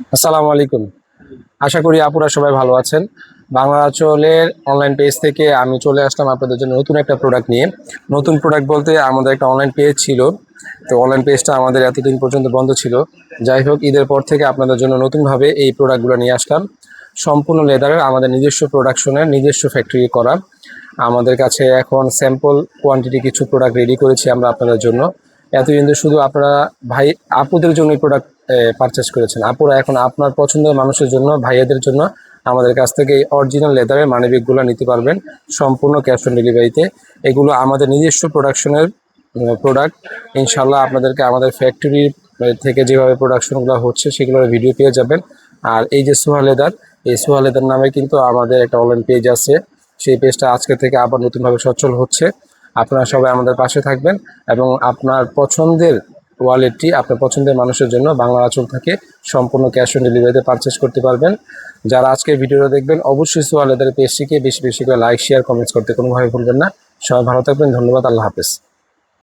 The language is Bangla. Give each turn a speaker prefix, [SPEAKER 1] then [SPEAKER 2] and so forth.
[SPEAKER 1] আসসালামু আলাইকুম। আশা করি আপুরা সবাই ভালো আছেন। বাংলা আঁচলের অনলাইন পেজ থেকে আমি চলে আসলাম আপনাদের জন্য নতুন একটা প্রোডাক্ট নিয়ে। নতুন প্রোডাক্ট বলতে আমাদের একটা অনলাইন পেজ ছিল, তো অনলাইন পেজটা আমাদের এতদিন পর্যন্ত বন্ধ ছিল। যাই হোক, ঈদের পর থেকে আপনাদের জন্য নতুনভাবে এই প্রোডাক্টগুলো নিয়ে আসলাম। সম্পূর্ণ লেদারের, আমাদের নিজস্ব প্রোডাকশনের, নিজস্ব ফ্যাক্টরি করা। আমাদের কাছে এখন স্যাম্পল কোয়ান্টিটি কিছু প্রোডাক্ট রেডি করেছি আমরা আপনাদের জন্য। এত কিন্তু শুধু আপনারা ভাই আপুদের জন্য এই প্রোডাক্ট পারচেস করেছেন। আপুরা এখন আপনার পছন্দের মানুষের জন্য, ভাইয়াদের জন্য আমাদের কাছ থেকে এই অরিজিনাল লেদারের মানিব্যাগগুলো নিতে পারবেন সম্পূর্ণ ক্যাশ অন ডেলিভারিতে। এগুলো আমাদের নিজস্ব প্রোডাকশনের প্রোডাক্ট। ইনশাল্লাহ আপনাদেরকে আমাদের ফ্যাক্টরির থেকে যেভাবে প্রোডাকশনগুলো হচ্ছে সেগুলোর ভিডিও পেয়ে যাবেন। আর এই যে সোহা লেদার, এই সোহা লেদার নামে কিন্তু আমাদের একটা অনলাইন পেজ আছে। সেই পেজটা আজকে থেকে আবার নতুনভাবে সচল হচ্ছে। আপনারা সবাই আমাদের পাশে থাকবেন এবং আপনার পছন্দের ওয়ালেটটি আপনার পছন্দের মানুষের জন্য বাংলা আঁচল থেকে সম্পূর্ণ ক্যাশ অন ডেলিভারিতে পারচেস করতে পারবেন। যারা আজকে ভিডিওটা দেখবেন অবশ্যই সোহা লেদারের পেজটিকে বেশি বেশি করে লাইক, শেয়ার, কমেন্টস করতে কোনোভাবে ভুলবেন না। সবাই ভালো থাকবেন। ধন্যবাদ। আল্লাহ হাফেজ।